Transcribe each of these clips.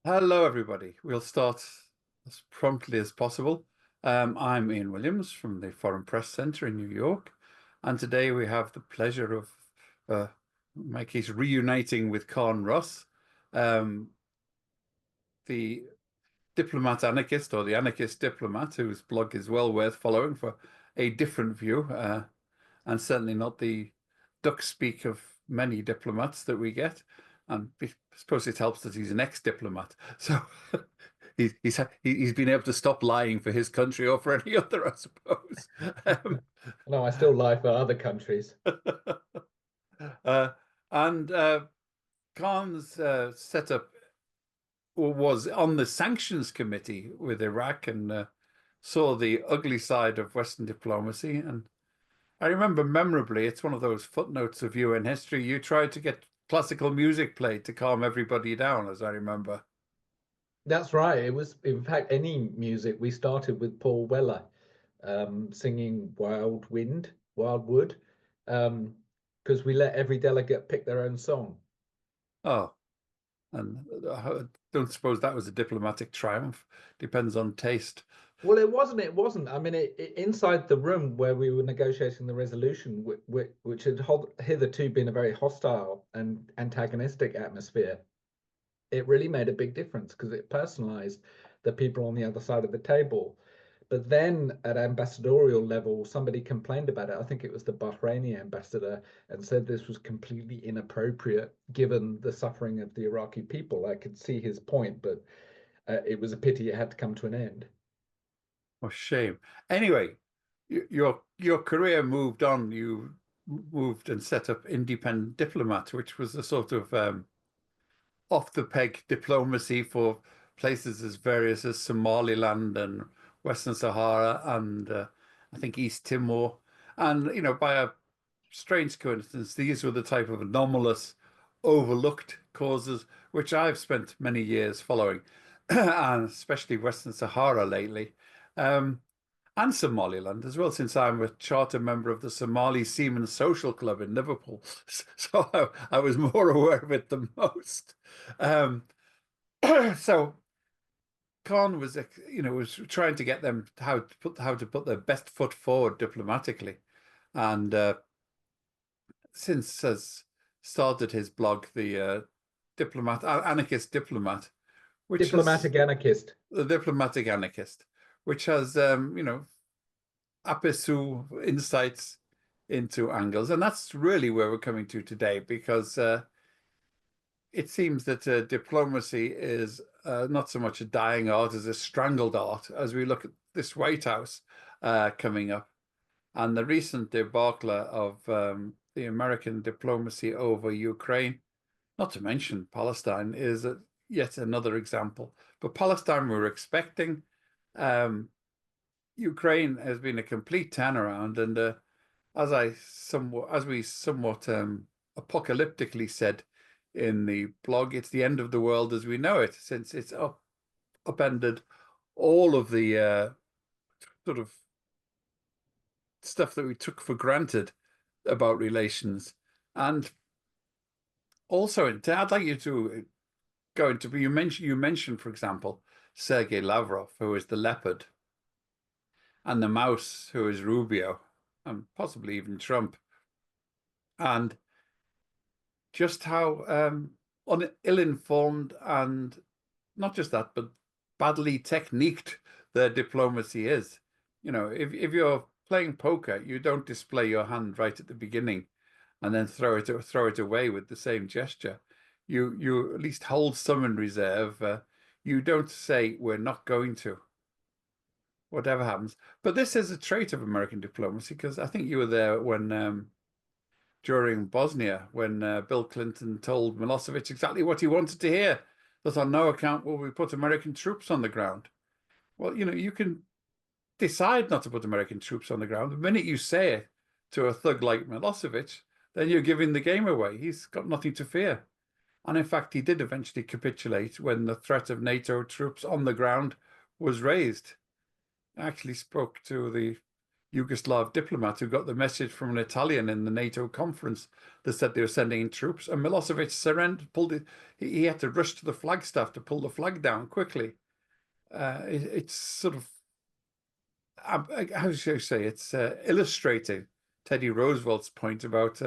Hello, everybody. We'll start as promptly as possible. I'm Ian Williams from the Foreign Press Centre in New York, and today we have the pleasure of uh, my case reuniting with Carne Ross, um, the diplomat anarchist or the anarchist diplomat, whose blog is well worth following for a different view, and certainly not the duck speak of many diplomats that we get. And I suppose it helps that he's an ex-diplomat, so he's been able to stop lying for his country or for any other, I suppose. No, I still lie for other countries. Uh, and Khan's setup was on the sanctions committee with Iraq and saw the ugly side of Western diplomacy. And I remember memorably, it's one of those footnotes of UN history. You tried to get classical music played to calm everybody down, as I remember. That's right. It was, in fact, any music. We started with Paul Weller singing Wild Wind, Wild Wood, because we let every delegate pick their own song. Oh, and I don't suppose that was a diplomatic triumph. Depends on taste. Well, it wasn't. It wasn't. I mean, inside the room where we were negotiating the resolution, which had hitherto been a very hostile and antagonistic atmosphere, it really made a big difference because it personalized the people on the other side of the table. But then at ambassadorial level, somebody complained about it. I think it was the Bahraini ambassador and said this was completely inappropriate given the suffering of the Iraqi people. I could see his point, but it was a pity it had to come to an end. Oh, shame. Anyway, your career moved on. You moved and set up Independent Diplomat, which was a sort of off the peg diplomacy for places as various as Somaliland and Western Sahara and I think East Timor. And by a strange coincidence, these were the type of anomalous, overlooked causes which I've spent many years following, and especially Western Sahara lately. Um, and Somaliland as well, since I'm a charter member of the Somali Seamen Social Club in Liverpool. So I was more aware of it than most. Um, so Khan was trying to get them how to put their best foot forward diplomatically, and since has started his blog, the Anarchist Diplomat, which has Diplomatic anarchist. the Diplomatic Anarchist, which has aperçu insights into angles. And that's really where we're coming to today, because it seems that diplomacy is not so much a dying art as a strangled art as we look at this White House coming up and the recent debacle of the American diplomacy over Ukraine, not to mention Palestine, is yet another example. But Palestine we were expecting. Um, Ukraine has been a complete turnaround, and as we somewhat apocalyptically said in the blog, it's the end of the world as we know it, since it's upended all of the sort of stuff that we took for granted about relations. And also, I'd like you to go into, you mentioned, for example, Sergei Lavrov, who is the Leopard, and the mouse, who is Rubio, and possibly even Trump, and just how ill-informed and not just that, but badly techniqued their diplomacy is. If you're playing poker, you don't display your hand right at the beginning and then throw it away with the same gesture. You at least hold some in reserve. You don't say we're not going to, whatever happens. But this is a trait of American diplomacy because I think you were there when during Bosnia when Bill Clinton told Milosevic exactly what he wanted to hear, that on no account will we put American troops on the ground. Well, you can decide not to put American troops on the ground. The minute you say it to a thug like Milosevic, then you're giving the game away. He's got nothing to fear. And in fact, he did eventually capitulate when the threat of NATO troops on the ground was raised. I actually spoke to the Yugoslav diplomat who got the message from an Italian in the NATO conference that said they were sending in troops, and Milosevic surrendered, pulled it. He had to rush to the flagstaff to pull the flag down quickly. It's sort of, how should I say, it's illustrating Teddy Roosevelt's point about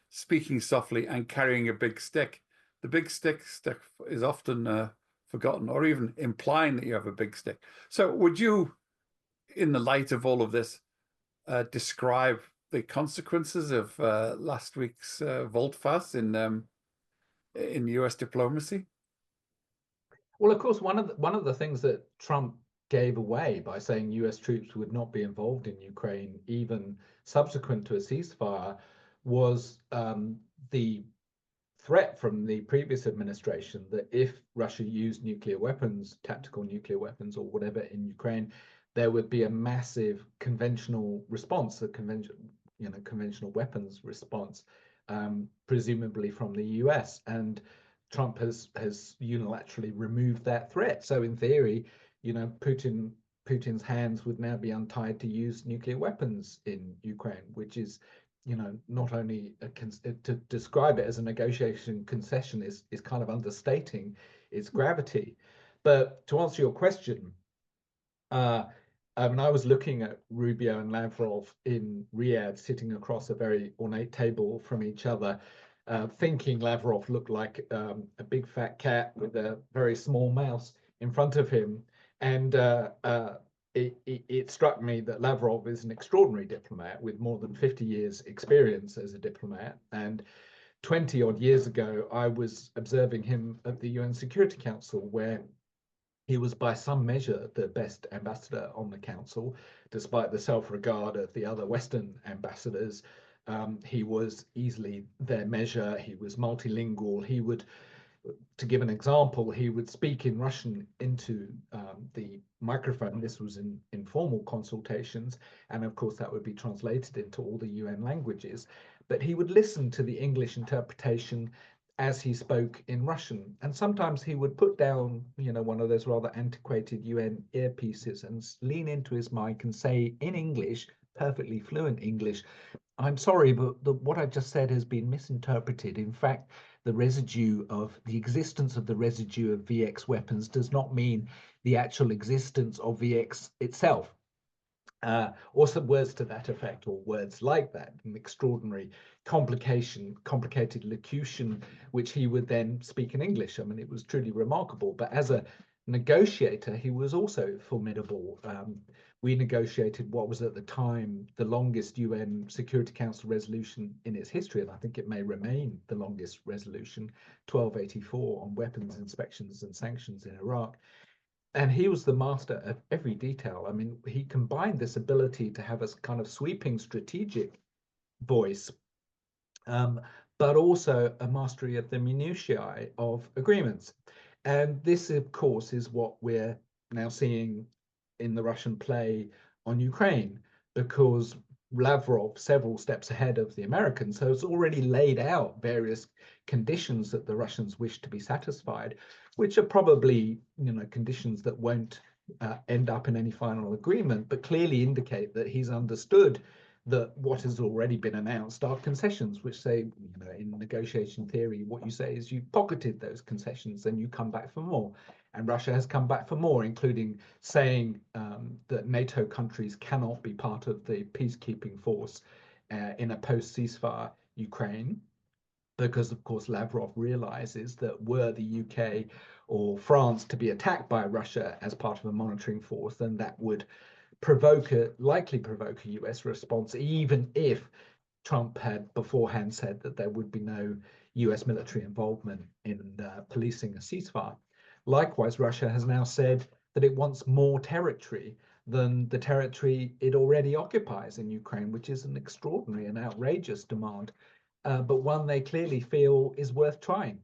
speaking softly and carrying a big stick. The big stick is often forgotten, or even implying that you have a big stick. So would you, in the light of all of this, describe the consequences of last week's volte-face in US diplomacy? Well, of course, one of the things that Trump gave away by saying US troops would not be involved in Ukraine, even subsequent to a ceasefire, was the threat from the previous administration that if Russia used nuclear weapons, tactical nuclear weapons or whatever in Ukraine, there would be a massive conventional response, a conventional weapons response, presumably from the US. And Trump has unilaterally removed that threat. So in theory, Putin's hands would now be untied to use nuclear weapons in Ukraine, which is, not only to describe it as a negotiation concession is kind of understating its gravity. But to answer your question, I was looking at Rubio and Lavrov in Riyadh, sitting across a very ornate table from each other, thinking Lavrov looked like a big fat cat with a very small mouse in front of him. And it struck me that Lavrov is an extraordinary diplomat with more than 50 years experience as a diplomat. And 20 odd years ago, I was observing him at the UN Security Council, where he was by some measure the best ambassador on the council, despite the self-regard of the other Western ambassadors. He was easily their measure. He was multilingual. He would, to give an example, he would speak in Russian into the microphone. This was in informal consultations, and of course that would be translated into all the UN languages. But he would listen to the English interpretation as he spoke in Russian, and sometimes he would put down, one of those rather antiquated UN earpieces and lean into his mic and say in English, perfectly fluent English, "I'm sorry, but what I just said has been misinterpreted. In fact, the existence of the residue of VX weapons does not mean the actual existence of VX itself." Or some words to that effect, or words like that, an extraordinary complicated locution, which he would then speak in English. I mean, it was truly remarkable. But as a negotiator, he was also formidable. We negotiated what was at the time the longest UN Security Council resolution in its history, and I think it may remain the longest resolution, 1284, on weapons inspections and sanctions in Iraq. And he was the master of every detail. I mean, he combined this ability to have a kind of sweeping strategic voice, but also a mastery of the minutiae of agreements. And this, of course, is what we're now seeing in the Russian play on Ukraine, because Lavrov, several steps ahead of the Americans, has already laid out various conditions that the Russians wish to be satisfied, which are probably, conditions that won't end up in any final agreement, but clearly indicate that he's understood that what has already been announced are concessions, which say, in negotiation theory, what you say is you pocketed those concessions and you come back for more. And Russia has come back for more, including saying that NATO countries cannot be part of the peacekeeping force in a post-ceasefire Ukraine, because, of course, Lavrov realizes that were the UK or France to be attacked by Russia as part of a monitoring force, then that would likely provoke a US response, even if Trump had beforehand said that there would be no US military involvement in policing a ceasefire. Likewise, Russia has now said that it wants more territory than the territory it already occupies in Ukraine, which is an extraordinary and outrageous demand, but one they clearly feel is worth trying,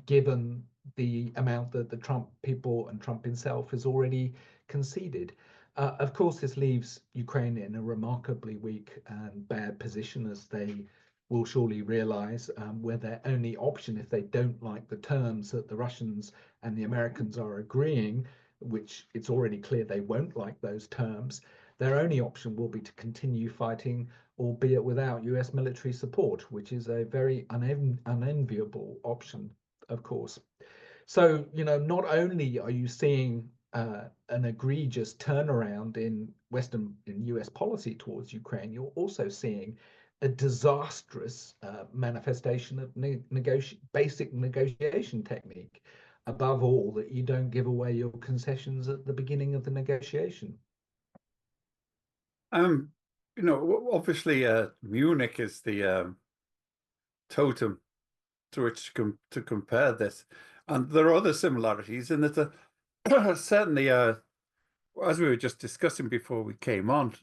given the amount that the Trump people and Trump himself has already conceded. Of course, this leaves Ukraine in a remarkably weak and bad position, as they will surely realize, where their only option, if they don't like the terms that the Russians and the Americans are agreeing, which it's already clear they won't like those terms, their only option will be to continue fighting, albeit without US military support, which is a very unenviable option, of course. So, not only are you seeing an egregious turnaround in US policy towards Ukraine, you're also seeing a disastrous manifestation of basic negotiation technique. Above all, that you don't give away your concessions at the beginning of the negotiation. Obviously, Munich is the totem to which to compare this, and there are other similarities in that certainly, as we were just discussing before we came on,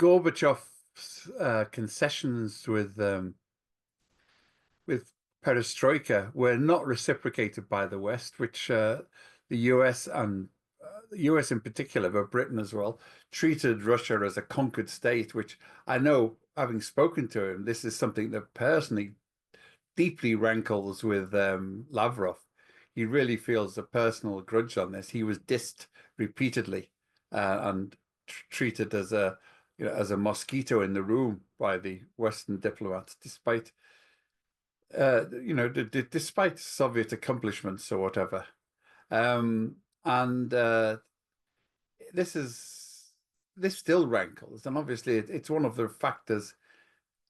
Gorbachev's concessions with perestroika were not reciprocated by the West, which the US and the US in particular, but Britain as well, treated Russia as a conquered state, which I know, having spoken to him, this is something that personally deeply rankles with Lavrov. He really feels a personal grudge on this. He was dissed repeatedly and treated as a mosquito in the room by the Western diplomats, despite despite Soviet accomplishments or whatever. This still rankles, and obviously it's one of the factors.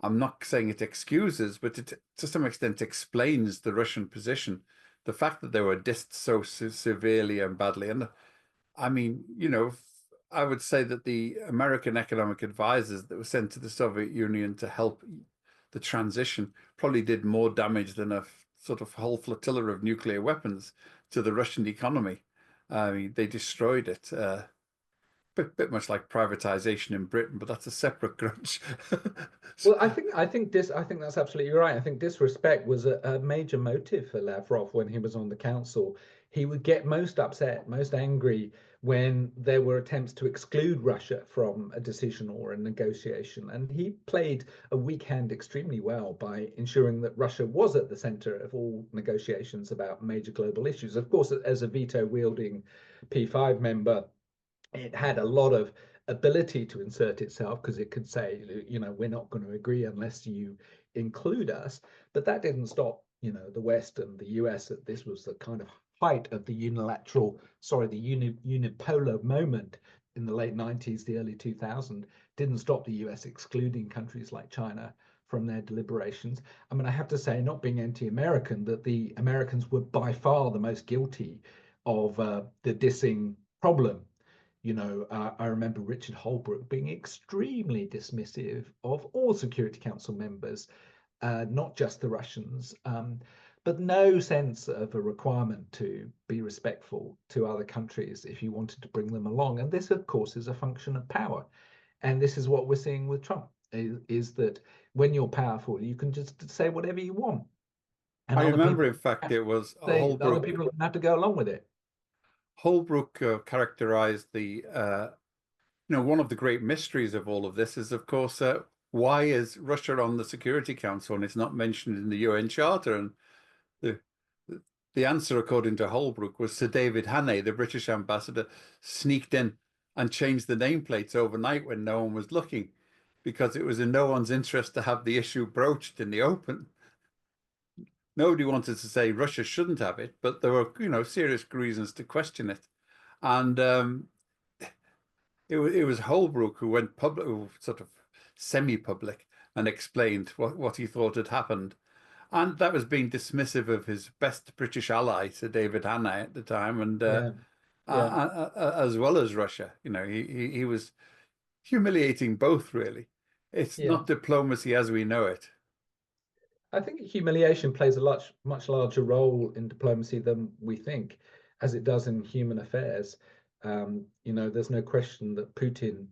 I'm not saying it excuses, but it to some extent explains the Russian position. The fact that they were dissed so severely and badly. And I mean, I would say that the American economic advisors that were sent to the Soviet Union to help the transition probably did more damage than a sort of whole flotilla of nuclear weapons to the Russian economy. I mean, they destroyed it. Bit much like privatization in Britain, but that's a separate grudge. Well, I think that's absolutely right. I think disrespect was a major motive for Lavrov when he was on the council. He would get most upset, most angry when there were attempts to exclude Russia from a decision or a negotiation. And he played a weak hand extremely well by ensuring that Russia was at the center of all negotiations about major global issues. Of course, as a veto-wielding P5 member, it had a lot of ability to insert itself because it could say, we're not going to agree unless you include us. But that didn't stop, the West and the US. This was the kind of height of the unipolar moment in the late 90s, the early 2000s. Didn't stop the US excluding countries like China from their deliberations. I mean, I have to say, not being anti-American, that the Americans were by far the most guilty of the dissing problem. I remember Richard Holbrooke being extremely dismissive of all Security Council members, not just the Russians, but no sense of a requirement to be respectful to other countries if you wanted to bring them along. And this, of course, is a function of power. And this is what we're seeing with Trump, is that when you're powerful, you can just say whatever you want. And I remember, in fact, it was Holbrooke. Other people have to go along with it. Holbrooke characterized the, one of the great mysteries of all of this is, of course, why is Russia on the Security Council and it's not mentioned in the UN Charter? And the answer, according to Holbrooke, was Sir David Hannay, the British ambassador, sneaked in and changed the nameplates overnight when no one was looking, because it was in no one's interest to have the issue broached in the open. Nobody wanted to say Russia shouldn't have it, but there were, serious reasons to question it. And it was Holbrooke who went public, sort of semi-public, and explained what he thought had happened. And that was being dismissive of his best British ally, Sir David Hannay, at the time, and as well as Russia. He was humiliating both, really. It's not diplomacy as we know it. I think humiliation plays a much larger role in diplomacy than we think, as it does in human affairs. There's no question that Putin,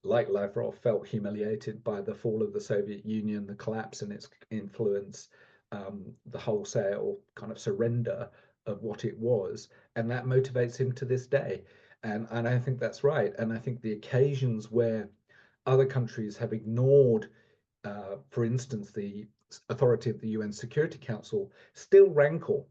like Lavrov, felt humiliated by the fall of the Soviet Union, the collapse in its influence, the wholesale kind of surrender of what it was, and that motivates him to this day. And I think that's right. And I think the occasions where other countries have ignored, for instance, the authority of the UN Security Council, still rankle.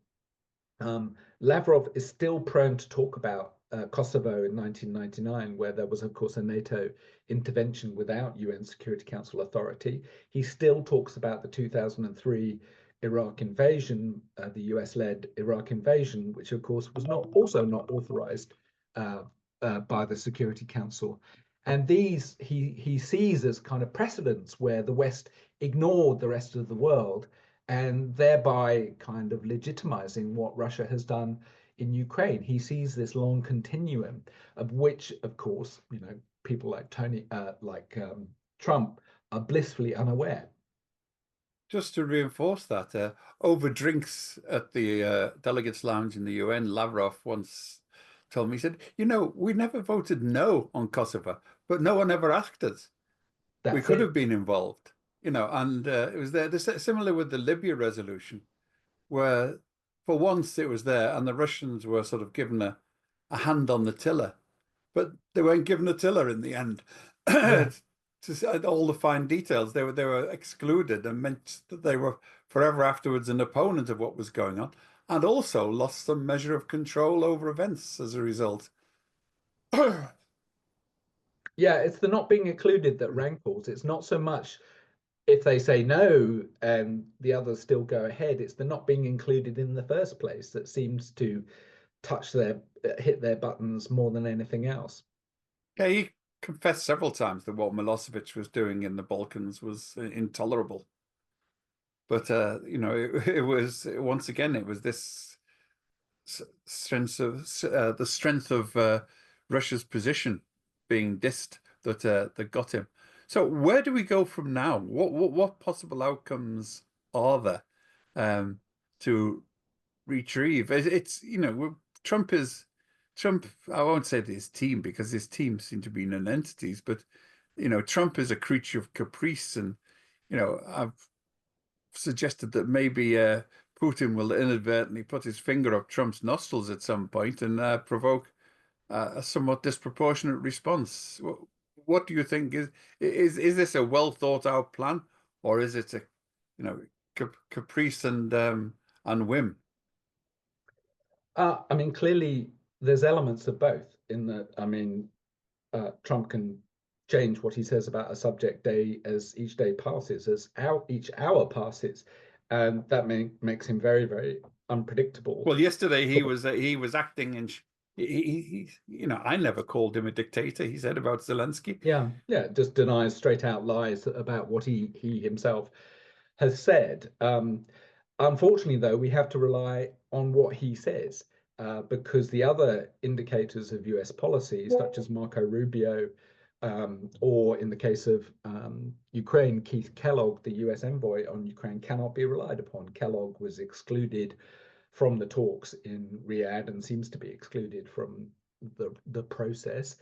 Lavrov is still prone to talk about Kosovo in 1999, where there was, of course, a NATO intervention without UN Security Council authority. He still talks about the 2003 Iraq invasion, the US-led Iraq invasion, which, of course, was also not authorized by the Security Council. And these he sees as kind of precedents where the West ignored the rest of the world, and thereby kind of legitimizing what Russia has done in Ukraine. He sees this long continuum of which, of course, people like Trump are blissfully unaware. Just to reinforce that, over drinks at the delegates' lounge in the UN, Lavrov once told me, he said, we never voted no on Kosovo, but no one ever asked us. We could have been involved, and it was there. Similar with the Libya resolution, where for once it was there and the Russians were sort of given a hand on the tiller, but they weren't given a tiller in the end. Yeah. To all the fine details, they were excluded and meant that they were forever afterwards an opponent of what was going on, and also lost some measure of control over events as a result. Yeah, it's the not being included that rankles. It's not so much if they say no and the others still go ahead, it's the not being included in the first place that seems to hit their buttons more than anything else. Yeah, he confessed several times that what Milosevic was doing in the Balkans was intolerable. But it was once again, it was this strength of the strength of Russia's position being dissed that got him. So where do we go from now? What possible outcomes are there to retrieve? It's Trump. I won't say his team because his team seem to be non-entities, but Trump is a creature of caprice, and I've suggested that maybe Putin will inadvertently put his finger up Trump's nostrils at some point and provoke a somewhat disproportionate response. What do you think? Is this a well thought out plan, or is it a caprice and whim? I mean, clearly there's elements of both in that. I mean, Trump can change what he says about a subject day as each day passes, as each hour passes, and that makes him very, very unpredictable. Well, yesterday he was acting and I never called him a dictator. He said about Zelensky. Yeah, just denies straight out lies about what he himself has said. Unfortunately, though, we have to rely on what he says because the other indicators of US policy, such as Marco Rubio, or in the case of Ukraine, Keith Kellogg, the US envoy on Ukraine, cannot be relied upon. Kellogg was excluded from the talks in Riyadh and seems to be excluded from the process.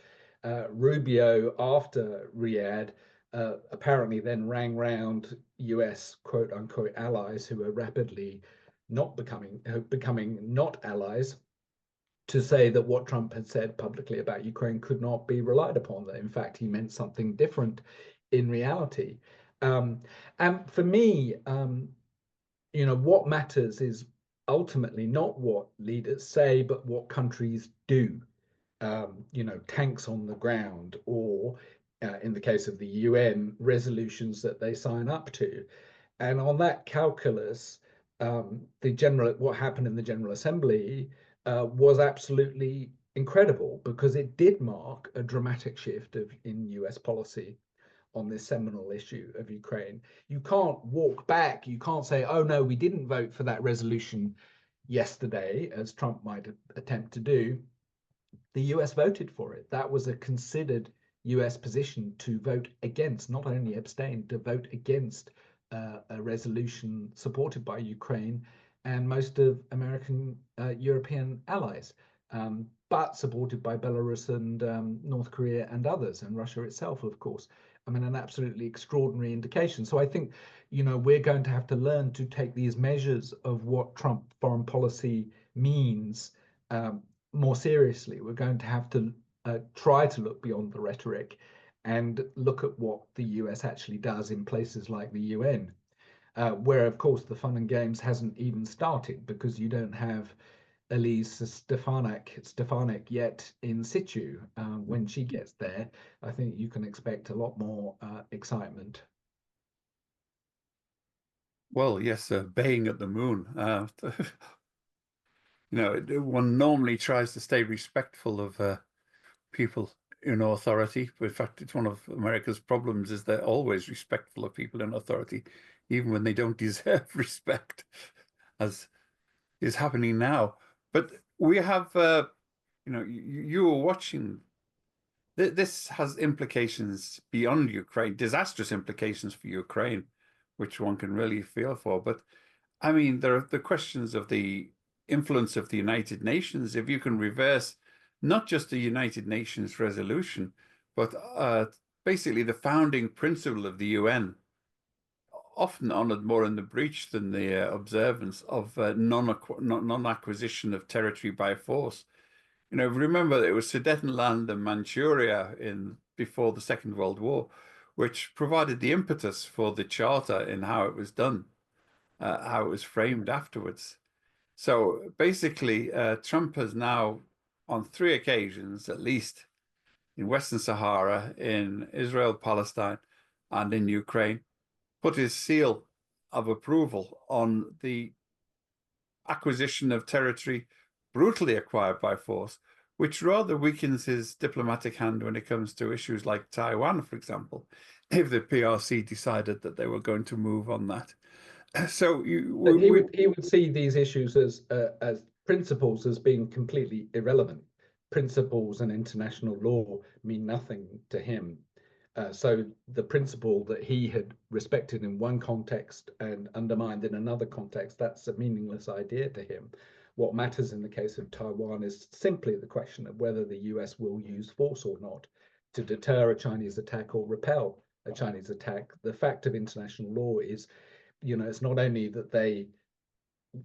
Rubio, after Riyadh, apparently then rang round US quote unquote allies who are rapidly not becoming not allies to say that what Trump had said publicly about Ukraine could not be relied upon, that in fact he meant something different in reality. And for me, what matters is ultimately not what leaders say, but what countries do. Tanks on the ground, or in the case of the UN, resolutions that they sign up to. And on that calculus, what happened in the General Assembly was absolutely incredible because it did mark a dramatic shift in US policy on this seminal issue of Ukraine. You can't walk back. You can't say, oh, no, we didn't vote for that resolution yesterday, as Trump might attempt to do. The US voted for it. That was a considered US position to vote against, not only abstain, to vote against a resolution supported by Ukraine and most of American European allies, but supported by Belarus and North Korea and others, and Russia itself, of course. I mean, an absolutely extraordinary indication. So I think, we're going to have to learn to take these measures of what Trump foreign policy means more seriously. We're going to have to try to look beyond the rhetoric and look at what the US actually does in places like the UN, where, of course, the fun and games hasn't even started because you don't have Elise Stefanik yet in situ. When she gets there, I think you can expect a lot more excitement. Well, yes, baying at the moon. One normally tries to stay respectful of people in authority. But in fact, it's one of America's problems is they're always respectful of people in authority, even when they don't deserve respect, as is happening now. But we have, you were watching. This has implications beyond Ukraine, disastrous implications for Ukraine, which one can really feel for. But I mean, there are the questions of the influence of the United Nations. If you can reverse not just the United Nations resolution, but basically the founding principle of the UN, often honored more in the breach than the observance of non-acquisition of territory by force. Remember it was Sudetenland and Manchuria before the Second World War, which provided the impetus for the charter in how it was done, how it was framed afterwards. So basically, Trump has now, on 3 occasions at least, in Western Sahara, in Israel, Palestine, and in Ukraine, put his seal of approval on the acquisition of territory brutally acquired by force, which rather weakens his diplomatic hand when it comes to issues like Taiwan, for example, if the PRC decided that they were going to move on that. So he would see these issues as principles as being completely irrelevant. Principles and international law mean nothing to him. So the principle that he had respected in one context and undermined in another context, that's a meaningless idea to him. What matters in the case of Taiwan is simply the question of whether the US will use force or not to deter a Chinese attack or repel a Chinese attack. The fact of international law is, it's not only that they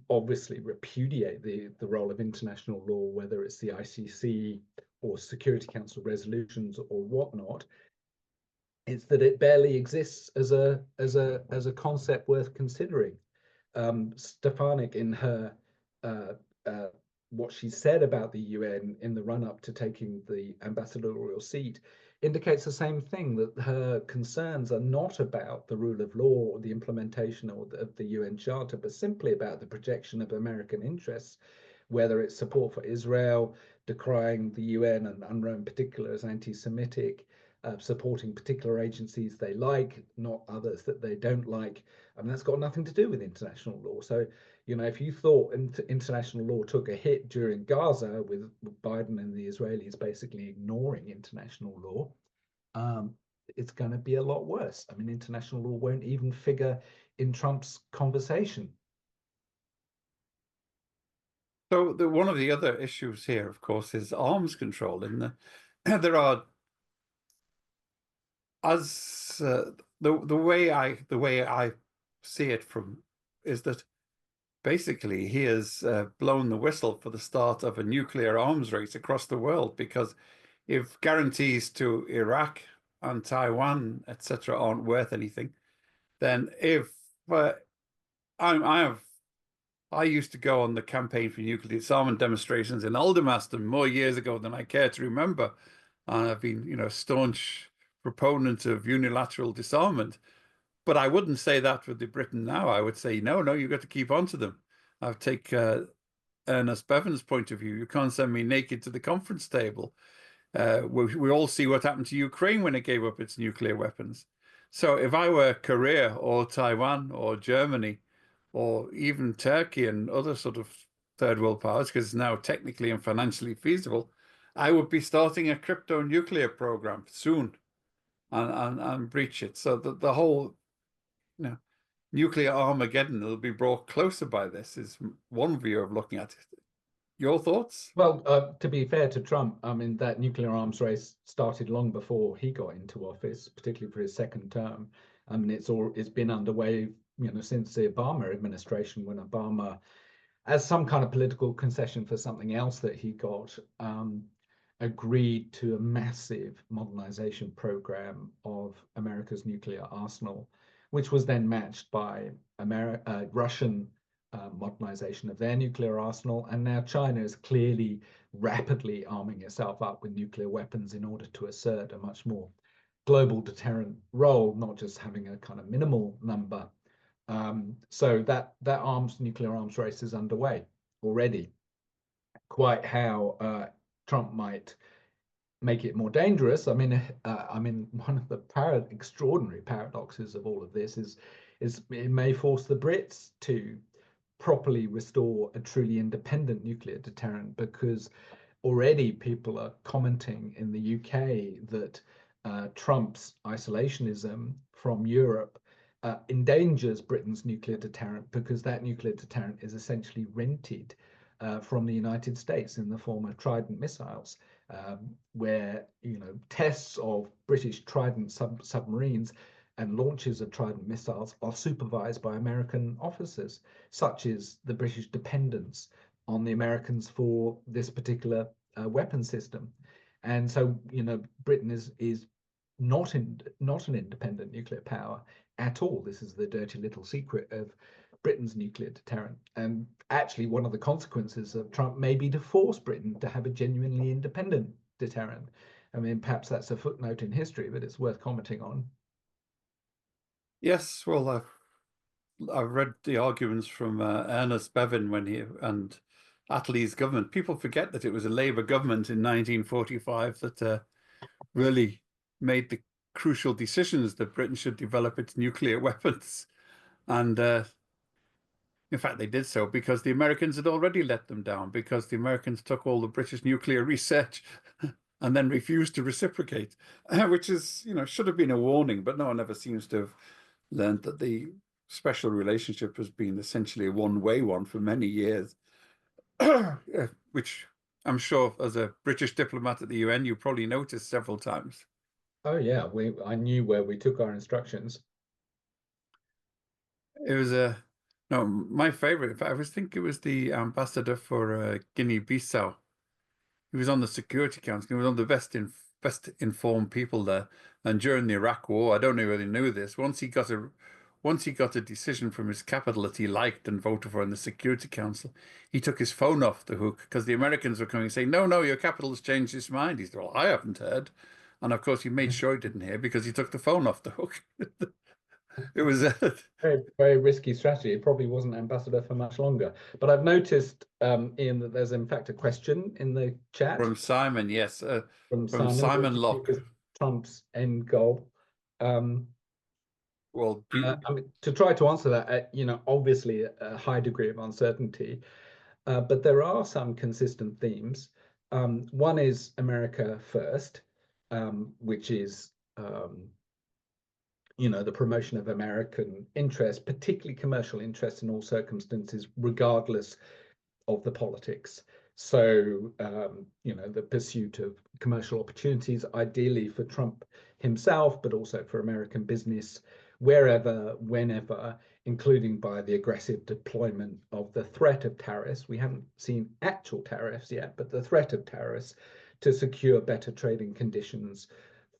obviously repudiate the role of international law, whether it's the ICC or Security Council resolutions or whatnot, it's that it barely exists as a concept worth considering. Stefanik, in her what she said about the UN in the run-up to taking the ambassadorial seat, indicates the same thing, that her concerns are not about the rule of law or the implementation of the UN Charter, but simply about the projection of American interests, whether it's support for Israel, decrying the UN and UNRWA in particular as anti-Semitic, supporting particular agencies they like, not others that they don't like. I mean, that's got nothing to do with international law. So, if you thought international law took a hit during Gaza with Biden and the Israelis basically ignoring international law, it's going to be a lot worse. I mean, international law won't even figure in Trump's conversation. So one of the other issues here, of course, is arms control. And there are, as the way I see it is that basically he has blown the whistle for the start of a nuclear arms race across the world, because if guarantees to Iraq and Taiwan, etc., aren't worth anything, then if I used to go on the campaign for nuclear disarmament demonstrations in Aldermaston more years ago than I care to remember, and I've been, staunch proponent of unilateral disarmament. But I wouldn't say that with the Britain now. I would say, no, you've got to keep on to them. I'll take Ernest Bevan's point of view. You can't send me naked to the conference table. We all see what happened to Ukraine when it gave up its nuclear weapons. So if I were Korea or Taiwan or Germany or even Turkey and other sort of third world powers, because it's now technically and financially feasible, I would be starting a crypto nuclear program soon and breach it. So the whole nuclear Armageddon will be brought closer by this is one view of looking at it. Your thoughts? Well, to be fair to Trump, I mean, that nuclear arms race started long before he got into office, particularly for his second term. I mean, it's been underway, since the Obama administration, when Obama, as some kind of political concession for something else that he got, agreed to a massive modernization program of America's nuclear arsenal, which was then matched by Russian modernization of their nuclear arsenal. And now China is clearly rapidly arming itself up with nuclear weapons in order to assert a much more global deterrent role, not just having a kind of minimal number. So that nuclear arms race is underway already. Quite how Trump might make it more dangerous. I mean, one of the extraordinary paradoxes of all of this is it may force the Brits to properly restore a truly independent nuclear deterrent, because already people are commenting in the UK that Trump's isolationism from Europe endangers Britain's nuclear deterrent, because that nuclear deterrent is essentially rented from the United States in the form of Trident missiles, where tests of British Trident submarines and launches of Trident missiles are supervised by American officers. Such is the British dependence on the Americans for this particular weapon system. And so, Britain is not an independent nuclear power at all. This is the dirty little secret of Britain's nuclear deterrent. And actually, one of the consequences of Trump may be to force Britain to have a genuinely independent deterrent. I mean, perhaps that's a footnote in history, but it's worth commenting on. Yes, well, I've read the arguments from Ernest Bevin and Attlee's government. People forget that it was a Labour government in 1945 that really made the crucial decisions that Britain should develop its nuclear weapons. And in fact, they did so because the Americans had already let them down, because the Americans took all the British nuclear research and then refused to reciprocate, which is, should have been a warning, but no one ever seems to have learned that the special relationship has been essentially a one-way one for many years, which I'm sure as a British diplomat at the UN, you probably noticed several times. Oh yeah, I knew where we took our instructions. It was no, my favorite. In fact, I was thinking it was the ambassador for Guinea-Bissau. He was on the Security Council. He was one of the best informed people there. And during the Iraq War, I don't know whether he knew this. Once he got a decision from his capital that he liked and voted for in the Security Council, he took his phone off the hook, because the Americans were coming saying, "No, your capital has changed its mind." He said, "Well, I haven't heard," and of course he made sure he didn't hear, because he took the phone off the hook. It was very, very risky strategy. It probably wasn't ambassador for much longer. But I've noticed, Ian, that there's in fact a question in the chat from Simon. Yes, from Simon what Locke. is Trump's end goal? Well, I mean, to try to answer that, obviously a high degree of uncertainty, but there are some consistent themes. One is America first, which is the promotion of American interests, particularly commercial interests in all circumstances, regardless of the politics. So, the pursuit of commercial opportunities, ideally for Trump himself, but also for American business, wherever, whenever, including by the aggressive deployment of the threat of tariffs. We haven't seen actual tariffs yet, but the threat of tariffs to secure better trading conditions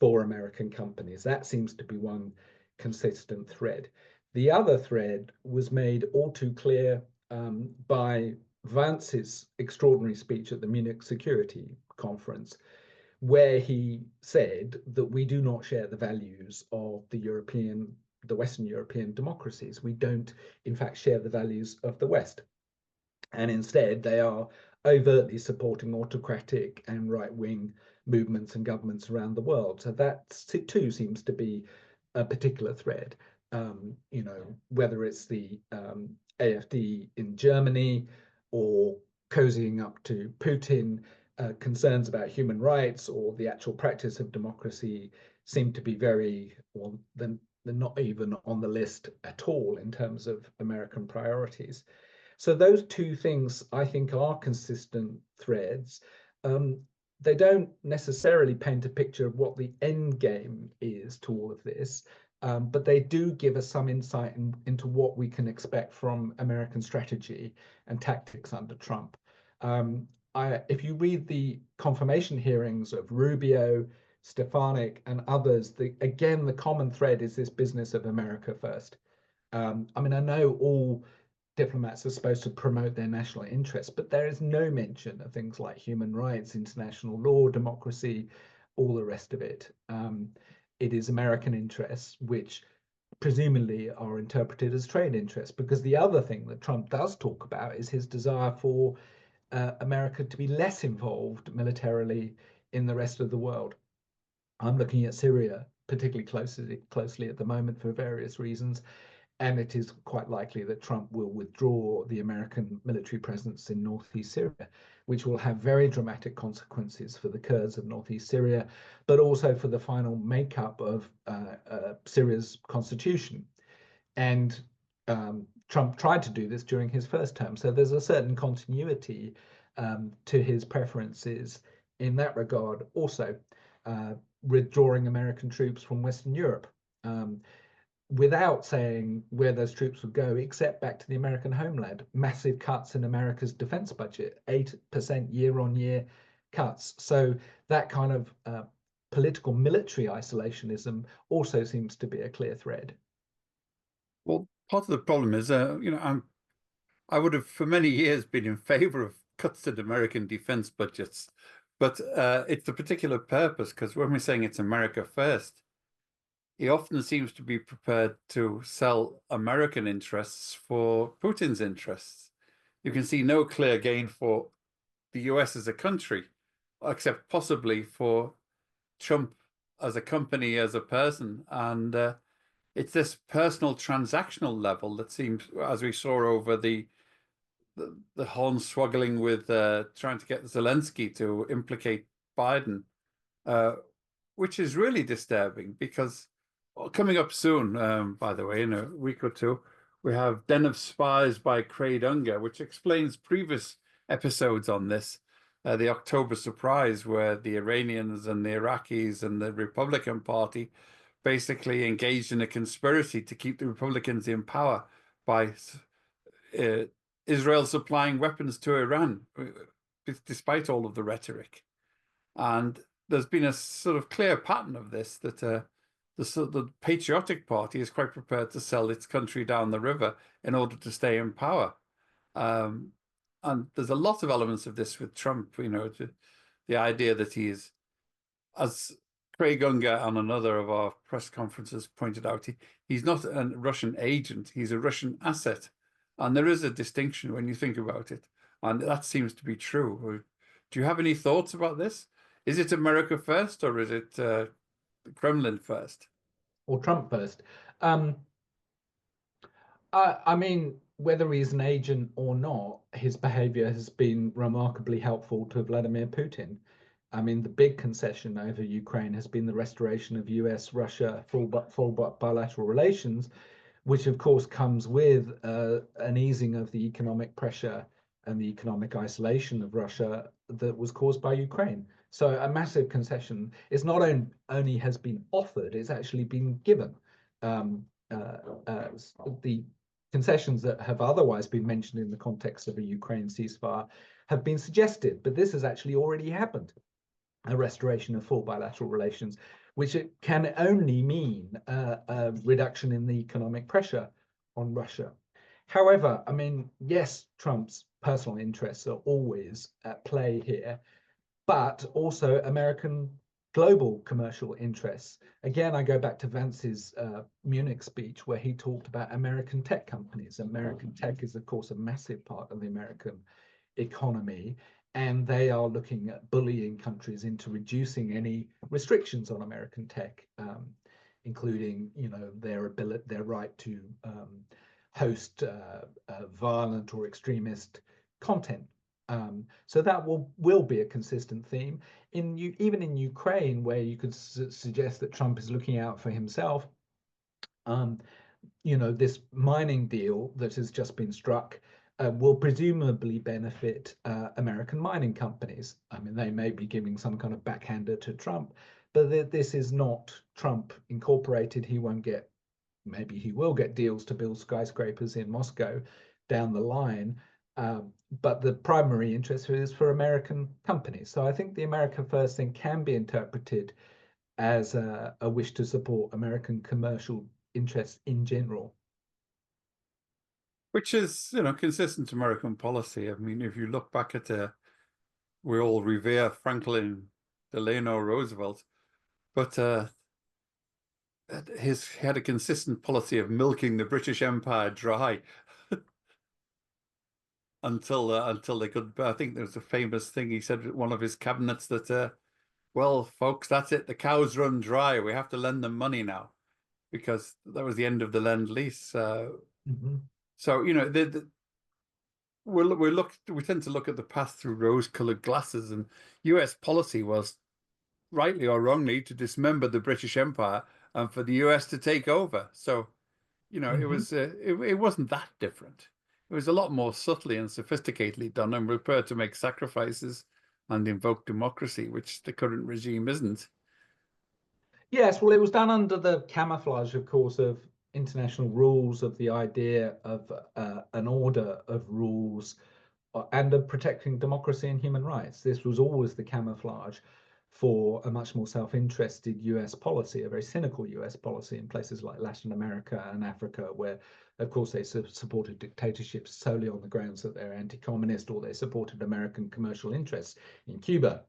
for American companies. That seems to be one consistent thread. The other thread was made all too clear by Vance's extraordinary speech at the Munich Security Conference, where he said that we do not share the values of the Western European democracies. We don't, in fact, share the values of the West. And instead, they are overtly supporting autocratic and right-wing movements and governments around the world. So that too seems to be a particular thread. Whether it's the AfD in Germany or cozying up to Putin, concerns about human rights or the actual practice of democracy seem to be they're not even on the list at all in terms of American priorities. So those two things, I think, are consistent threads. They don't necessarily paint a picture of what the end game is to all of this, but they do give us some insight into what we can expect from American strategy and tactics under Trump. If you read the confirmation hearings of Rubio, Stefanik, and others, again, the common thread is this business of America first. I know all diplomats are supposed to promote their national interests, but there is no mention of things like human rights, international law, democracy, all the rest of it. It is American interests, which presumably are interpreted as trade interests, because the other thing that Trump does talk about is his desire for America to be less involved militarily in the rest of the world. I'm looking at Syria particularly closely at the moment for various reasons, and it is quite likely that Trump will withdraw the American military presence in northeast Syria, which will have very dramatic consequences for the Kurds of northeast Syria, but also for the final makeup of Syria's constitution. And Trump tried to do this during his first term, so there's a certain continuity to his preferences in that regard. Also, withdrawing American troops from Western Europe, without saying where those troops would go, except back to the American homeland. Massive cuts in America's defense budget, 8% year-on-year cuts. So that kind of political military isolationism also seems to be a clear thread. Well, part of the problem is, I would have for many years been in favor of cuts in American defense budgets, but it's a particular purpose, because when we're saying it's America first, he often seems to be prepared to sell American interests for Putin's interests. You can see no clear gain for the US as a country, except possibly for Trump as a company, as a person. And it's this personal transactional level that seems, as we saw over the hornswoggling with trying to get Zelensky to implicate Biden, which is really disturbing, because coming up soon, by the way, in a week or two, we have Den of Spies by Craig Unger, which explains previous episodes on this, the October surprise, where the Iranians and the Iraqis and the Republican Party basically engaged in a conspiracy to keep the Republicans in power by Israel supplying weapons to Iran, despite all of the rhetoric. And there's been a sort of clear pattern of this, that the patriotic party is quite prepared to sell its country down the river in order to stay in power. And there's a lot of elements of this with Trump, the idea that he is, as Craig Unger on another of our press conferences pointed out, he's not a Russian agent, he's a Russian asset. And there is a distinction when you think about it. And that seems to be true. Do you have any thoughts about this? Is it America first, or is it Kremlin first? Or Trump first? I mean, whether he's an agent or not, his behavior has been remarkably helpful to Vladimir Putin. I mean, the big concession over Ukraine has been the restoration of US-Russia full bilateral relations, which of course comes with an easing of the economic pressure and the economic isolation of Russia that was caused by Ukraine. So a massive concession is not only has been offered, it's actually been given. The concessions that have otherwise been mentioned in the context of a Ukraine ceasefire have been suggested, but this has actually already happened, a restoration of full bilateral relations, which it can only mean a reduction in the economic pressure on Russia. However, I mean, yes, Trump's personal interests are always at play here, but also American global commercial interests. Again, I go back to Vance's Munich speech, where he talked about American tech companies. American tech is, of course, a massive part of the American economy, and they are looking at bullying countries into reducing any restrictions on American tech, including, their right to host violent or extremist content. So that will be a consistent theme even in Ukraine, where you could suggest that Trump is looking out for himself. This mining deal that has just been struck will presumably benefit American mining companies. I mean, they may be giving some kind of backhander to Trump, but this is not Trump incorporated. Maybe he will get deals to build skyscrapers in Moscow down the line. But the primary interest is for American companies. So I think the America First thing can be interpreted as a wish to support American commercial interests in general. which is, you know, consistent American policy. I mean, if you look back at we all revere Franklin Delano Roosevelt, but he had a consistent policy of milking the British Empire dry until they could. I think there was a famous thing he said at one of his cabinets that, well, folks, that's it. The cows run dry. We have to lend them money now because that was the end of the Lend Lease. Mhm. So, you know, we tend to look at the past through rose-colored glasses, and U.S. policy was, rightly or wrongly, to dismember the British Empire and for the US to take over. So, you know, it wasn't that different. It was a lot more subtly and sophisticatedly done, and we're prepared to make sacrifices and invoke democracy, which the current regime isn't. Yes, well, it was done under the camouflage, of course, of international rules, of the idea of an order of rules and of protecting democracy and human rights. This was always the camouflage for a much more self-interested US policy, a very cynical US policy in places like Latin America and Africa, where, of course, they supported dictatorships solely on the grounds that they're anti-communist, or they supported American commercial interests in Cuba,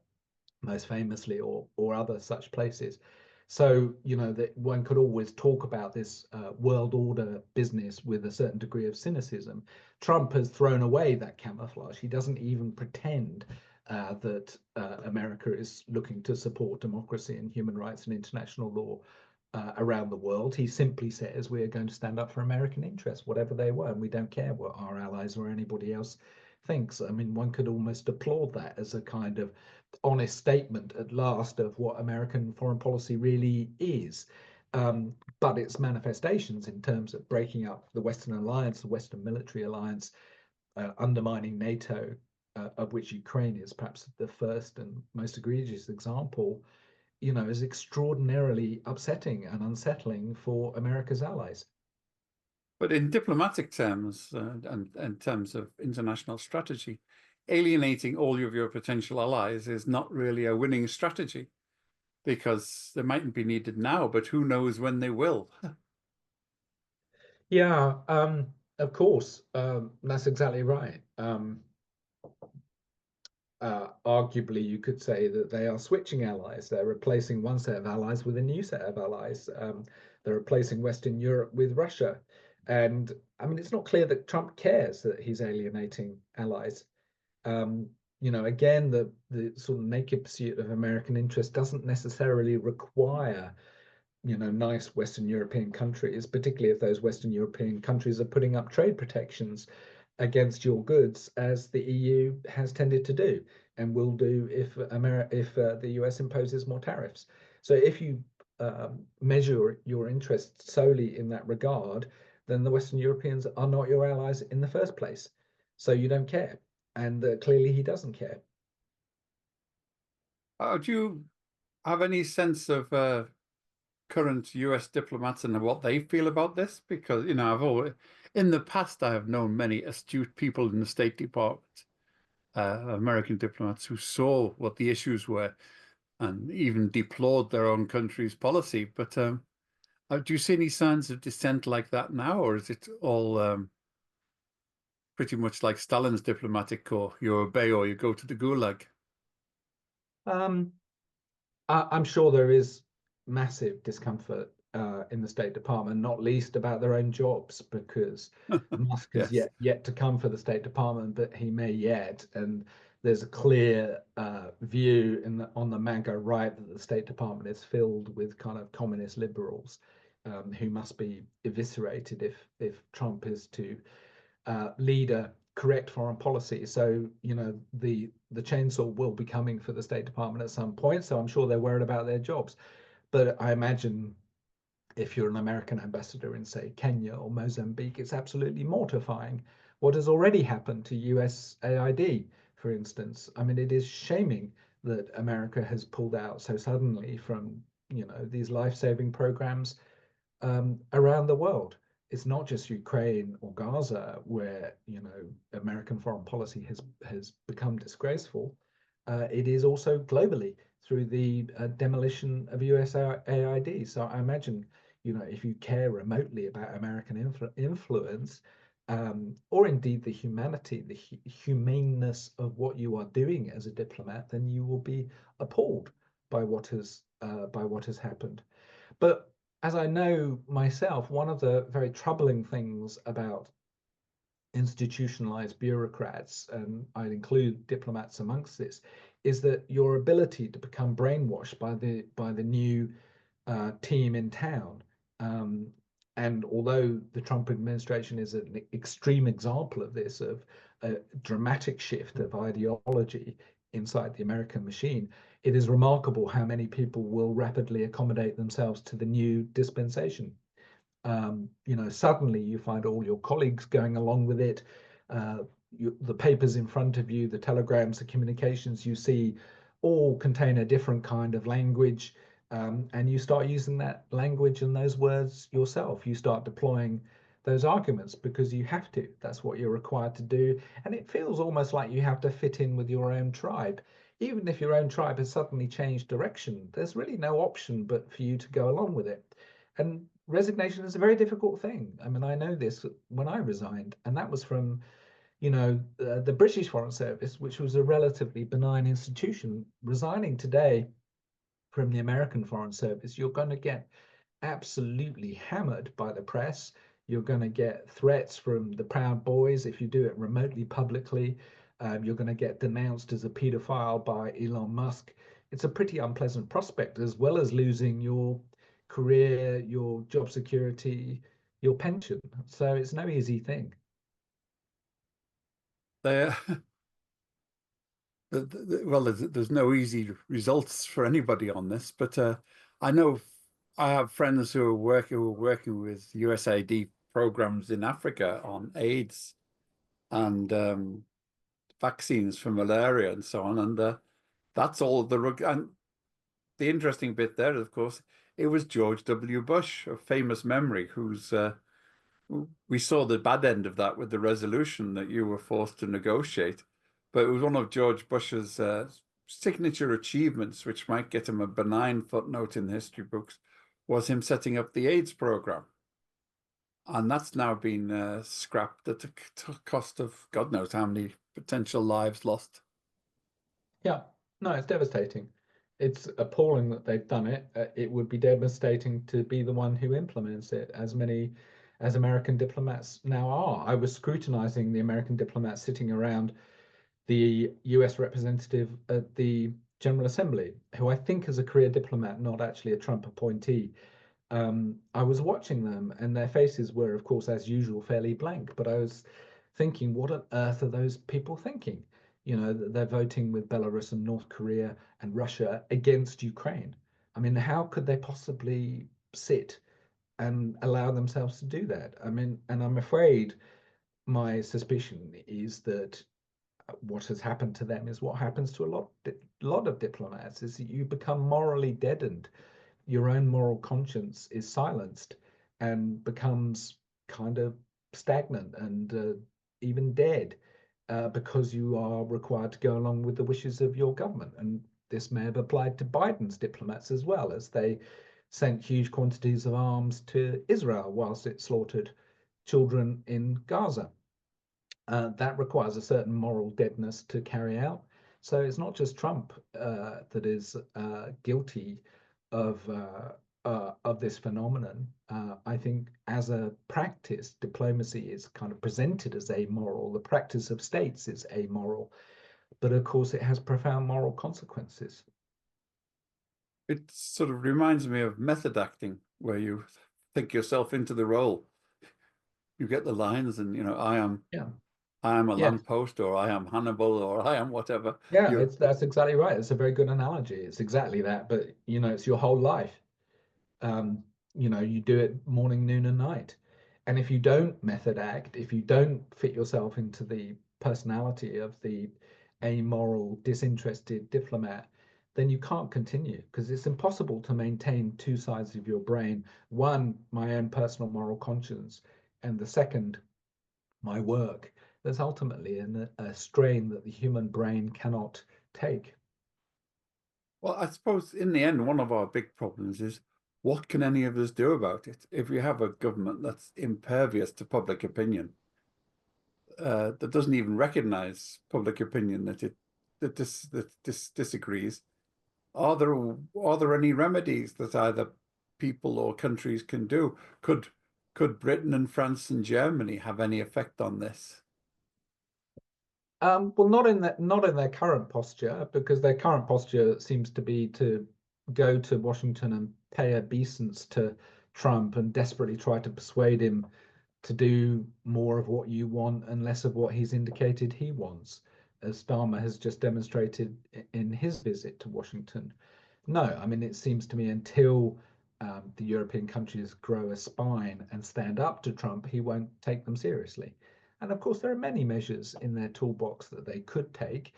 most famously, or other such places. So, you know, that one could always talk about this world order business with a certain degree of cynicism. Trump has thrown away that camouflage. He doesn't even pretend that America is looking to support democracy and human rights and international law around the world. He simply says we are going to stand up for American interests, whatever they were, and we don't care what our allies or anybody else thinks. I mean, one could almost applaud that as a kind of honest statement at last of what American foreign policy really is. But its manifestations in terms of breaking up the Western alliance, the Western military alliance, undermining NATO, of which Ukraine is perhaps the first and most egregious example, you know, is extraordinarily upsetting and unsettling for America's allies. But in diplomatic terms and in terms of international strategy, alienating all of your potential allies is not really a winning strategy because they mightn't be needed now, but who knows when they will. Yeah, of course, that's exactly right. Arguably, you could say that they are switching allies. They're replacing one set of allies with a new set of allies. They're replacing Western Europe with Russia. And I mean, it's not clear that Trump cares that he's alienating allies. You know, again, the sort of naked pursuit of American interest doesn't necessarily require, you know, nice Western European countries, particularly if those Western European countries are putting up trade protections against your goods, as the EU has tended to do and will do if the US imposes more tariffs. So if you measure your interests solely in that regard, then the Western Europeans are not your allies in the first place. So you don't care, and clearly he doesn't care. Do you have any sense of current US diplomats and what they feel about this? Because, you know, in the past, I have known many astute people in the State Department, American diplomats who saw what the issues were and even deplored their own country's policy. But do you see any signs of dissent like that now, or is it all pretty much like Stalin's diplomatic corps? You obey or you go to the gulag. Um, I'm sure there is massive discomfort in the State Department, not least about their own jobs, because Musk has Yes. yet to come for the State Department, but he may yet. And there's a clear view on the MAGA right that the State Department is filled with kind of communist liberals who must be eviscerated if Trump is to lead a correct foreign policy. So, you know, the chainsaw will be coming for the State Department at some point. So I'm sure they're worried about their jobs. But I imagine if you're an American ambassador in, say, Kenya or Mozambique, it's absolutely mortifying what has already happened to USAID, for instance. I mean, it is shaming that America has pulled out so suddenly from, you know, these life-saving programs around the world. It's not just Ukraine or Gaza where, you know, American foreign policy has become disgraceful. It is also globally through the demolition of USAID. So I imagine, you know, if you care remotely about American influence, or indeed the humanity, the humaneness of what you are doing as a diplomat, then you will be appalled by what has happened. But as I know myself, one of the very troubling things about institutionalized bureaucrats, and I'd include diplomats amongst this, is that your ability to become brainwashed by the new team in town. And although the Trump administration is an extreme example of this, of a dramatic shift of ideology inside the American machine, it is remarkable how many people will rapidly accommodate themselves to the new dispensation. Suddenly you find all your colleagues going along with it. The papers in front of you, the telegrams, the communications you see, all contain a different kind of language. And you start using that language and those words yourself. You start deploying those arguments because you have to. That's what you're required to do. And it feels almost like you have to fit in with your own tribe. Even if your own tribe has suddenly changed direction, there's really no option but for you to go along with it. And resignation is a very difficult thing. I mean, I know this when I resigned, and that was from, the British Foreign Service, which was a relatively benign institution. Resigning today from the American Foreign Service, you're going to get absolutely hammered by the press. You're going to get threats from the Proud Boys if you do it remotely publicly. You're going to get denounced as a pedophile by Elon Musk. It's a pretty unpleasant prospect, as well as losing your career, your job security, your pension. So it's no easy thing. They, well, there's no easy results for anybody on this, but I know I have friends who are working with USAID programs in Africa on AIDS and vaccines for malaria and so on, and that's all and the interesting bit there, of course, it was George W. Bush, of famous memory, who's we saw the bad end of that with the resolution that you were forced to negotiate. But it was one of George Bush's signature achievements, which might get him a benign footnote in the history books, was him setting up the AIDS program. And that's now been scrapped at the cost of God knows how many potential lives lost. Yeah, no, it's devastating. It's appalling that they've done it. It would be devastating to be the one who implements it, as many as American diplomats now are. I was scrutinizing the American diplomats sitting around the US representative at the General Assembly, who I think is a career diplomat, not actually a Trump appointee. I was watching them, and their faces were, of course, as usual, fairly blank. But I was thinking, what on earth are those people thinking? They're voting with Belarus and North Korea and Russia against Ukraine. I mean, how could they possibly sit and allow themselves to do that? I mean, and I'm afraid my suspicion is that what has happened to them is what happens to a lot of diplomats, is that you become morally deadened. Your own moral conscience is silenced and becomes kind of stagnant and even dead, because you are required to go along with the wishes of your government. And this may have applied to Biden's diplomats as well, as they sent huge quantities of arms to Israel whilst it slaughtered children in Gaza. That requires a certain moral deadness to carry out. So it's not just Trump that is guilty of this phenomenon. I think as a practice, diplomacy is kind of presented as amoral. The practice of states is amoral, but of course it has profound moral consequences. It sort of reminds me of method acting, where you think yourself into the role. You get the lines, and Yeah. I am a Yes. lamppost, or I am Hannibal, or I am whatever. Yeah, You that's exactly right. It's a very good analogy. It's exactly that, but it's your whole life. um, you do it morning, noon, and night. And if you don't method act, if you don't fit yourself into the personality of the amoral, disinterested diplomat, then you can't continue, because it's impossible to maintain two sides of your brain. One, my own personal moral conscience, and the second, my work. There's ultimately a strain that the human brain cannot take. Well, I suppose in the end, one of our big problems is what can any of us do about it? If we have a government that's impervious to public opinion, that doesn't even recognize public opinion that disagrees. Are there any remedies that either people or countries can do? Could Britain and France and Germany have any effect on this? Well, not in their current posture, because their current posture seems to be to go to Washington and pay obeisance to Trump and desperately try to persuade him to do more of what you want and less of what he's indicated he wants, as Starmer has just demonstrated in his visit to Washington. No, I mean, it seems to me until the European countries grow a spine and stand up to Trump, he won't take them seriously. And of course, there are many measures in their toolbox that they could take.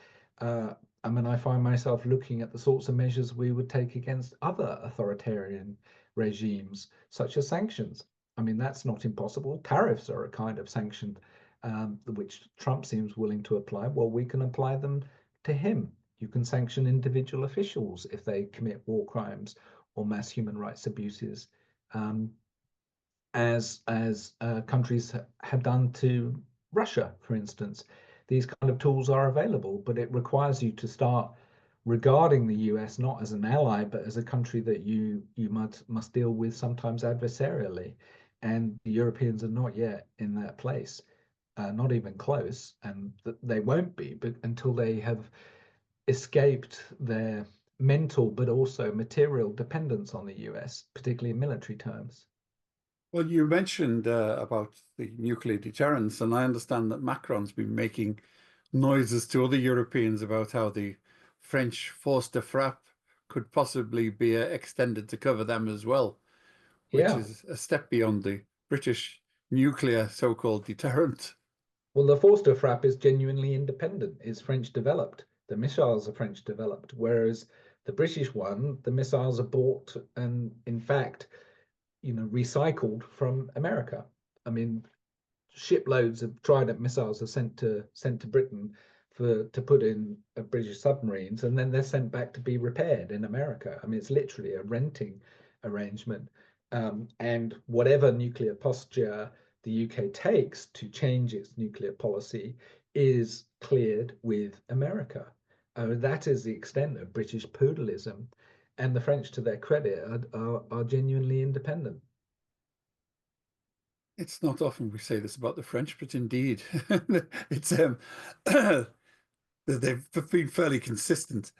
I mean, I find myself looking at the sorts of measures we would take against other authoritarian regimes, such as sanctions. I mean, that's not impossible. Tariffs are a kind of sanction which Trump seems willing to apply. Well, we can apply them to him. You can sanction individual officials if they commit war crimes or mass human rights abuses, as countries have done to Russia, for instance. These kind of tools are available, but it requires you to start regarding the US not as an ally, but as a country that you must deal with, sometimes adversarially. And the Europeans are not yet in that place, not even close, and they won't be, but until they have escaped their mental but also material dependence on the US, particularly in military terms. Well, you mentioned about the nuclear deterrence, and I understand that Macron's been making noises to other Europeans about how the French force de frappe could possibly be extended to cover them as well, which Yeah. is a step beyond the British nuclear so-called deterrent. Well, the force de frappe is genuinely independent. It's French developed. The missiles are French developed, whereas the British one, the missiles are bought and, in fact, recycled from America. I mean, shiploads of Trident missiles are sent to Britain to put in British submarines, and then they're sent back to be repaired in America. I mean, it's literally a renting arrangement. And whatever nuclear posture the UK takes to change its nuclear policy is cleared with America. That is the extent of British poodleism, and the French, to their credit, are genuinely independent. It's not often we say this about the French, but indeed, it's they've been fairly consistent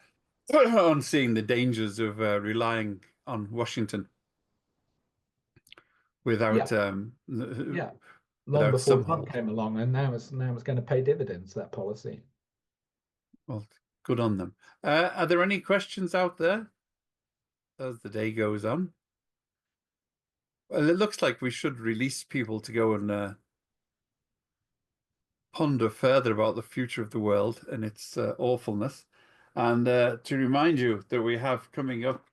on seeing the dangers of relying on Washington without Yeah, yeah. Long without before some Trump hold. came along, and now it's going to pay dividends, that policy. Well, good on them. Are there any questions out there as the day goes on? Well, it looks like we should release people to go and ponder further about the future of the world and its awfulness. And to remind you that we have coming up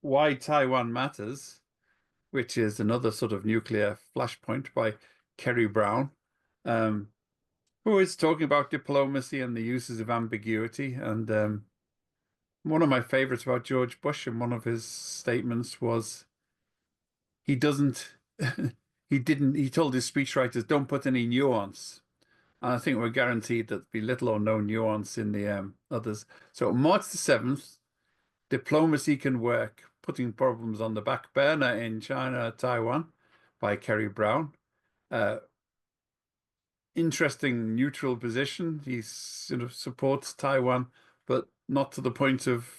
Why Taiwan Matters, which is another sort of nuclear flashpoint by Kerry Brown, who is talking about diplomacy and the uses of ambiguity. And one of my favorites about George Bush in one of his statements was he doesn't, he told his speechwriters, don't put any nuance. And I think we're guaranteed that there'll be little or no nuance in the others. So March the 7th, Diplomacy Can Work, Putting Problems on the Back Burner in China, Taiwan, by Kerry Brown. Interesting neutral position. He sort of supports Taiwan, but not to the point of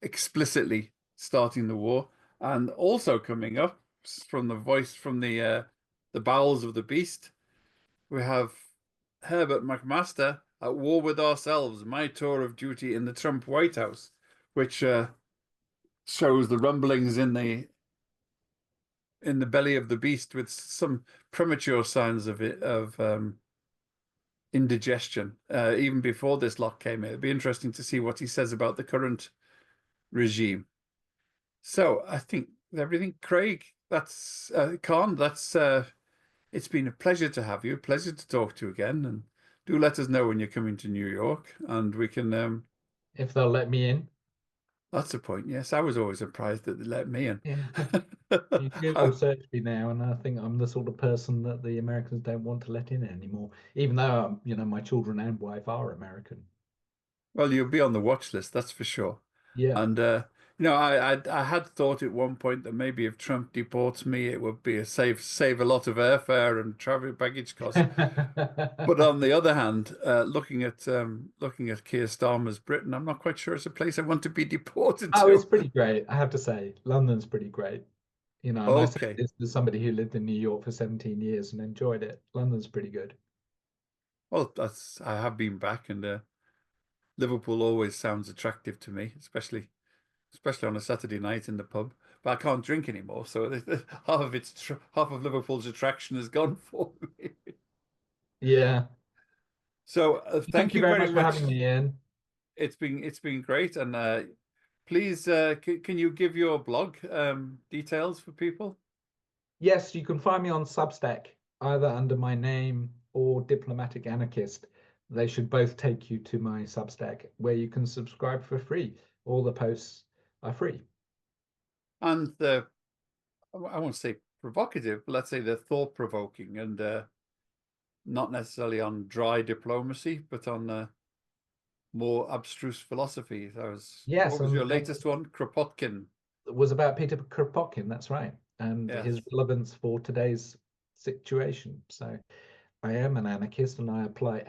explicitly starting the war. And also coming up from the voice from the bowels of the beast, we have Herbert McMaster, At War with Ourselves, My Tour of Duty in the Trump White House, which shows the rumblings in the belly of the beast with some premature signs of indigestion. Even before this lot came in, it'd be interesting to see what he says about the current regime. So I think everything, Craig. That's Con. That's it's been a pleasure to have you. Pleasure to talk to you again, and do let us know when you're coming to New York, and we can. If they'll let me in. That's the point. Yes, I was always surprised that they let me in. Yeah. You Google I- search me now, and I think I'm the sort of person that the Americans don't want to let in anymore, even though my children and wife are American. well, you'll be on the watch list, that's for sure. Yeah. And I had thought at one point that maybe if Trump deports me, it would be a save a lot of airfare and travel baggage costs. But on the other hand, looking at Keir Starmer's Britain, I'm not quite sure it's a place I want to be deported Oh, it's to. pretty great, I have to say. London's pretty great. And I say Okay. this as somebody who lived in New York for 17 years and enjoyed it. London's pretty good. Well, I have been back, and Liverpool always sounds attractive to me, especially on a Saturday night in the pub. But I can't drink anymore, so half of Liverpool's attraction is gone for me. Yeah. So thank Thank you you very very much for much. having me in. It's been great, and please can you give your blog details for people? Yes, you can find me on Substack, either under my name or Diplomatic Anarchist. They should both take you to my Substack, where you can subscribe for free. All the posts are free. And I won't say provocative, but let's say they're thought-provoking and not necessarily on dry diplomacy, but on more abstruse philosophy. Yes, What was your and latest one? Kropotkin. it was about Peter Kropotkin, that's right, and his Yes. relevance for today's situation. So I am an anarchist, and I apply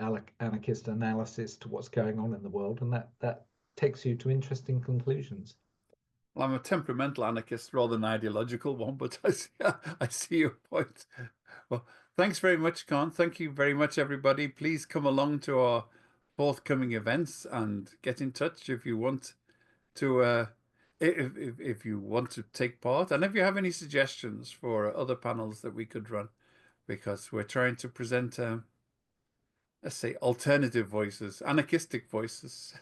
anarchist analysis to what's going on in the world, and that takes you to interesting conclusions. Well, I'm a temperamental anarchist rather than ideological one, but I see your point. Well, thanks very much, Con. Thank you very much, everybody. Please come along to our forthcoming events and get in touch if you want to if you want to take part, and if you have any suggestions for other panels that we could run, because we're trying to present let's say alternative voices, anarchistic voices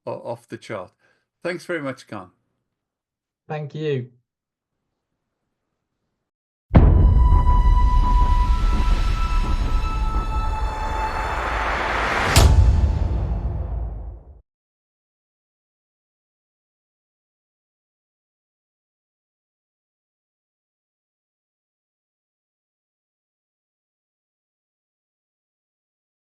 off the chart. Thanks very much, Khan. Thank you.